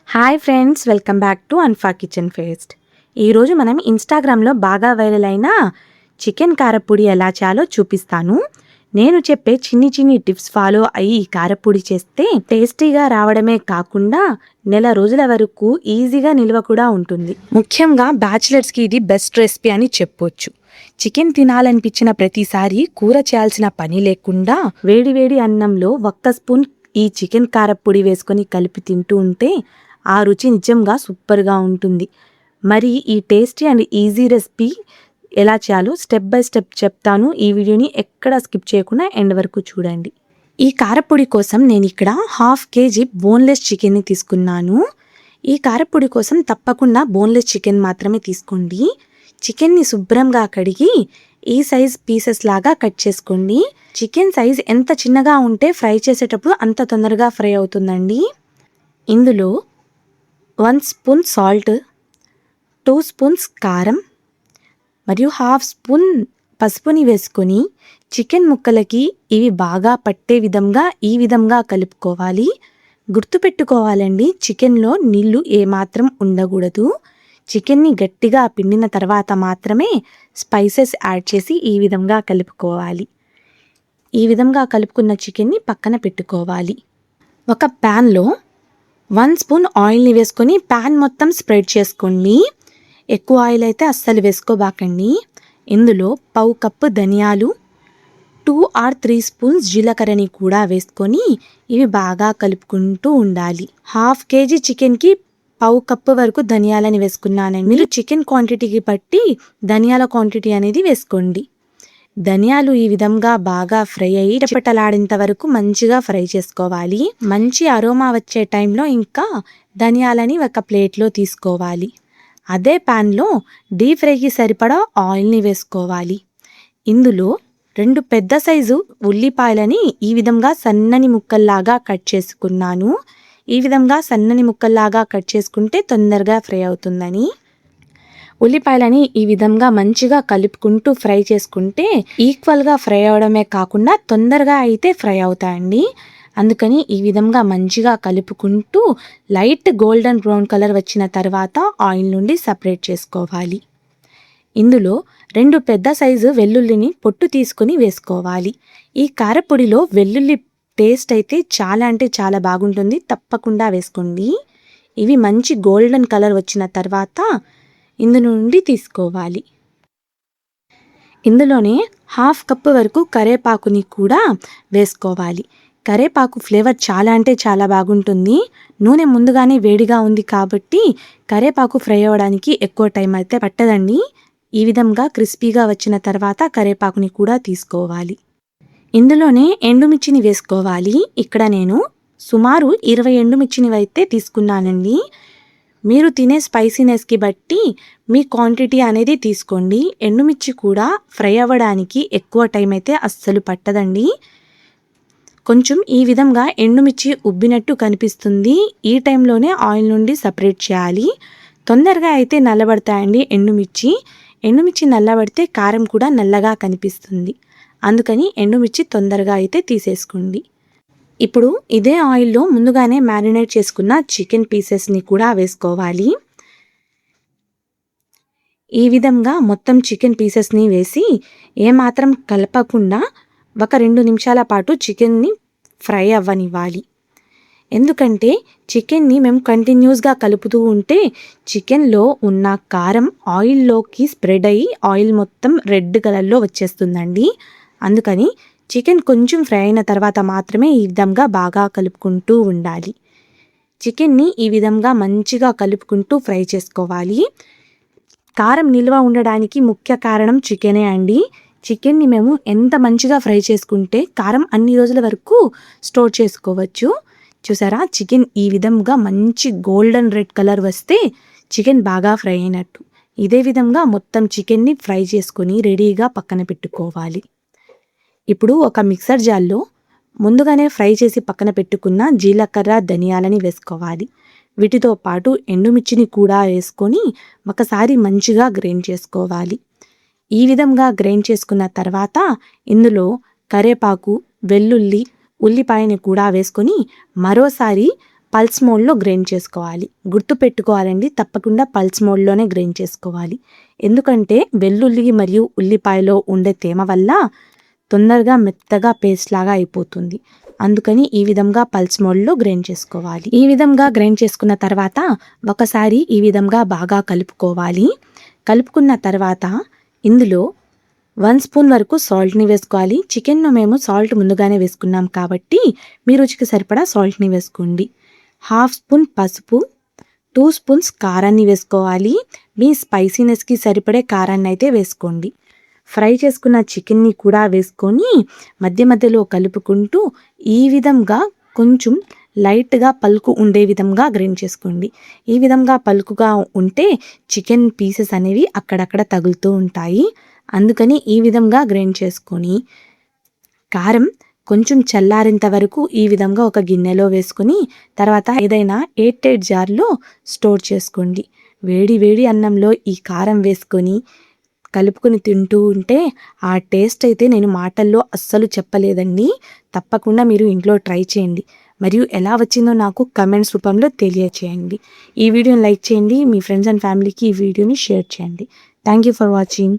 Hi friends, welcome back to అన్ఫా kitchen fest. ఈరోజు మనం ఇన్స్టాగ్రామ్లో బాగా వైరల్ అయిన చికెన్ కారపొడి ఎలా చేయాలో చూపిస్తాను. నేను చెప్పే చిన్ని చిన్ని టిప్స్ ఫాలో అయ్యి ఈ కారపొడి చేస్తే టేస్టీగా రావడమే కాకుండా నెల రోజుల వరకు ఈజీగా నిల్వ కూడా ఉంటుంది. ముఖ్యంగా బ్యాచిలర్స్కి ఇది బెస్ట్ రెసిపీ అని చెప్పొచ్చు. చికెన్ తినాలనిపించిన ప్రతిసారి కూర చేయాల్సిన పని లేకుండా వేడి అన్నంలో ఒక్క స్పూన్ ఈ చికెన్ కారపొడి వేసుకొని కలిపి తింటూ ఉంటే ఆ రుచి నిజంగా సూపర్గా ఉంటుంది. మరి ఈ టేస్టీ అండ్ ఈజీ రెసిపీ ఎలా చేయాలో స్టెప్ బై స్టెప్ చెప్తాను. ఈ వీడియోని ఎక్కడ స్కిప్ చేయకుండా ఎండ్ వరకు చూడండి. ఈ కారపొడి కోసం నేను ఇక్కడ 1/2 kg బోన్లెస్ చికెన్ని తీసుకున్నాను. ఈ కారపొడి కోసం తప్పకుండా బోన్లెస్ చికెన్ మాత్రమే తీసుకోండి. చికెన్ని శుభ్రంగా కడిగి ఈ సైజ్ పీసెస్ లాగా కట్ చేసుకోండి. చికెన్ సైజ్ ఎంత చిన్నగా ఉంటే ఫ్రై చేసేటప్పుడు అంత తొందరగా ఫ్రై అవుతుందండి. ఇందులో 1 స్పూన్ సాల్ట్, 2 స్పూన్స్ కారం మరియు 1/2 స్పూన్ పసుపుని వేసుకొని చికెన్ ముక్కలకి ఇవి బాగా పట్టే విధంగా ఈ విధంగా కలుపుకోవాలి. గుర్తుపెట్టుకోవాలండి, చికెన్లో నీళ్లు ఏమాత్రం ఉండకూడదు. చికెన్ని గట్టిగా పిండిన తర్వాత మాత్రమే స్పైసెస్ యాడ్ చేసి ఈ విధంగా కలుపుకోవాలి. ఈ విధంగా కలుపుకున్న చికెన్ని పక్కన పెట్టుకోవాలి. ఒక ప్యాన్లో 1 స్పూన్ ఆయిల్ని వేసుకొని ప్యాన్ మొత్తం స్ప్రెడ్ చేసుకోండి. ఎక్కువ ఆయిల్ అయితే అస్సలు వేసుకోబాకండి. ఇందులో 1/2 కప్పు ధనియాలు, 2 or 3 స్పూన్స్ జీలకర్రని కూడా వేసుకొని ఇవి బాగా కలుపుకుంటూ ఉండాలి. 1/2 kg చికెన్కి 1/2 కప్పు వరకు ధనియాలని వేసుకున్నానండి. మీరు చికెన్ క్వాంటిటీకి బట్టి ధనియాల క్వాంటిటీ అనేది వేసుకోండి. ధనియాలు ఈ విధంగా బాగా ఫ్రై అయ్యి చిటపటలాడేంత వరకు మంచిగా ఫ్రై చేసుకోవాలి. మంచి అరోమా వచ్చే టైంలో ఇంకా ధనియాలని ఒక ప్లేట్లో తీసుకోవాలి. అదే ప్యాన్లో డీప్ ఫ్రైకి సరిపడా ఆయిల్ని వేసుకోవాలి. ఇందులో 2 పెద్ద సైజు ఉల్లిపాయలని ఈ విధంగా సన్నని ముక్కల్లాగా కట్ చేసుకున్నాను. ఈ విధంగా సన్నని ముక్కల్లాగా కట్ చేసుకుంటే తొందరగా ఫ్రై అవుతుందని. ఉల్లిపాయలని ఈ విధంగా మంచిగా కలుపుకుంటూ ఫ్రై చేసుకుంటే ఈక్వల్గా ఫ్రై అవడమే కాకుండా తొందరగా అయితే ఫ్రై అవుతాయండి. అందుకని ఈ విధంగా మంచిగా కలుపుకుంటూ లైట్ గోల్డెన్ బ్రౌన్ కలర్ వచ్చిన తర్వాత ఆయిల్ నుండి సపరేట్ చేసుకోవాలి. ఇందులో 2 పెద్ద సైజు వెల్లుల్లిని పొట్టు తీసుకుని వేసుకోవాలి. ఈ కారపొడిలో వెల్లుల్లి టేస్ట్ అయితే చాలా అంటే చాలా బాగుంటుంది, తప్పకుండా వేసుకోండి. ఇవి మంచి గోల్డెన్ కలర్ వచ్చిన తర్వాత ఇందు నుండి తీసుకోవాలి. ఇందులోనే 1/2 కప్పు వరకు కరివేపాకుని కూడా వేసుకోవాలి. కరివేపాకు ఫ్లేవర్ చాలా అంటే చాలా బాగుంటుంది. నూనె ముందుగానే వేడిగా ఉంది కాబట్టి కరివేపాకు ఫ్రై అవ్వడానికి ఎక్కువ టైం అయితే పట్టదండి. ఈ విధంగా క్రిస్పీగా వచ్చిన తర్వాత కరివేపాకుని కూడా తీసుకోవాలి. ఇందులోనే ఎండుమిర్చిని వేసుకోవాలి. ఇక్కడ నేను సుమారు 20 ఎండుమిర్చిని అయితే తీసుకున్నానండి. మీరు తినే స్పైసీనెస్కి బట్టి మీ క్వాంటిటీ అనేది తీసుకోండి. ఎండుమిర్చి కూడా ఫ్రై అవ్వడానికి ఎక్కువ టైం అయితే అస్సలు పట్టదండి. కొంచెం ఈ విధంగా ఎండుమిర్చి ఉబ్బినట్టు కనిపిస్తుంది. ఈ టైంలోనే ఆయిల్ నుండి సపరేట్ చేయాలి. తొందరగా అయితే నల్లబడతాయండి ఎండుమిర్చి. ఎండుమిర్చి నల్లబడితే కారం కూడా నల్లగా కనిపిస్తుంది. అందుకని ఎండుమిర్చి తొందరగా అయితే తీసేసుకోండి. ఇప్పుడు ఇదే ఆయిల్లో ముందుగానే మ్యారినేట్ చేసుకున్న చికెన్ పీసెస్ని కూడా వేసుకోవాలి. ఈ విధంగా మొత్తం చికెన్ పీసెస్ని వేసి ఏమాత్రం కలపకుండా ఒక 2 నిమిషాల పాటు చికెన్ని ఫ్రై అవ్వనివ్వాలి. ఎందుకంటే చికెన్ని మేము కంటిన్యూస్గా కలుపుతూ ఉంటే చికెన్లో ఉన్న కారం ఆయిల్లోకి స్ప్రెడ్ అయ్యి ఆయిల్ మొత్తం రెడ్ కలర్లో వచ్చేస్తుందండి. అందుకని చికెన్ కొంచెం ఫ్రై అయిన తర్వాత మాత్రమే ఈ విధంగా బాగా కలుపుకుంటూ ఉండాలి. చికెన్ని ఈ విధంగా మంచిగా కలుపుకుంటూ ఫ్రై చేసుకోవాలి. కారం నిల్వ ఉండడానికి ముఖ్య కారణం చికెనే అండి. చికెన్ని మేము ఎంత మంచిగా ఫ్రై చేసుకుంటే కారం అన్ని రోజుల వరకు స్టోర్ చేసుకోవచ్చు. చూసారా, చికెన్ ఈ విధంగా మంచి గోల్డెన్ రెడ్ కలర్ వస్తే చికెన్ బాగా ఫ్రై అయినట్టు. ఇదే విధంగా మొత్తం చికెన్ని ఫ్రై చేసుకొని రెడీగా పక్కన పెట్టుకోవాలి. ఇప్పుడు ఒక మిక్సర్ జార్లో ముందుగానే ఫ్రై చేసి పక్కన పెట్టుకున్న జీలకర్ర, ధనియాలని వేసుకోవాలి. వీటితో పాటు ఎండుమిర్చిని కూడా వేసుకొని ఒకసారి మంచిగా గ్రైండ్ చేసుకోవాలి. ఈ విధంగా గ్రైండ్ చేసుకున్న తర్వాత ఇందులో కరివేపాకు, వెల్లుల్లి, ఉల్లిపాయని కూడా వేసుకొని మరోసారి పల్స్ మోడ్లో గ్రైండ్ చేసుకోవాలి. గుర్తు పెట్టుకోవాలండి, తప్పకుండా పల్స్ మోడ్లోనే గ్రైండ్ చేసుకోవాలి. ఎందుకంటే వెల్లుల్లి మరియు ఉల్లిపాయలో ఉండే తేమ వల్ల తొందరగా మెత్తగా పేస్ట్ లాగా అయిపోతుంది. అందుకని ఈ విధంగా పల్స్ మోడ్లో గ్రైండ్ చేసుకోవాలి. ఈ విధంగా గ్రైండ్ చేసుకున్న తర్వాత ఒకసారి ఈ విధంగా బాగా కలుపుకోవాలి. కలుపుకున్న తర్వాత ఇందులో 1 స్పూన్ వరకు సాల్ట్ని వేసుకోవాలి. చికెన్లో మేము సాల్ట్ ముందుగానే వేసుకున్నాం కాబట్టి మీ రుచికి సరిపడా సాల్ట్ని వేసుకోండి. 1/2 స్పూన్ పసుపు, 2 స్పూన్స్ కారాన్ని వేసుకోవాలి. మీ స్పైసీనెస్కి సరిపడే కారాన్ని అయితే వేసుకోండి. ఫ్రై చేసుకున్న చికెన్ని కూడా వేసుకొని మధ్య మధ్యలో కలుపుకుంటూ ఈ విధంగా కొంచెం లైట్గా పలుకు ఉండే విధంగా గ్రైండ్ చేసుకోండి. ఈ విధంగా పలుకుగా ఉంటే చికెన్ పీసెస్ అనేవి అక్కడక్కడ తగులుతూ ఉంటాయి. అందుకని ఈ విధంగా గ్రైండ్ చేసుకొని కారం కొంచెం చల్లారేంత వరకు ఈ విధంగా ఒక గిన్నెలో వేసుకొని తర్వాత ఏదైనా ఎయిర్ టైట్ జార్లో స్టోర్ చేసుకోండి. వేడి వేడి అన్నంలో ఈ కారం వేసుకొని కలుపుకొని తింటూ ఉంటే ఆ టేస్ట్ అయితే నేను మాటల్లో అస్సలు చెప్పలేదండి. తప్పకుండా మీరు ఇంట్లో ట్రై చేయండి. మరియు ఎలా వచ్చిందో నాకు కమెంట్స్ రూపంలో తెలియచేయండి. ఈ వీడియోని లైక్ చేయండి. మీ ఫ్రెండ్స్ అండ్ ఫ్యామిలీకి ఈ వీడియోని షేర్ చేయండి. Thank you for watching.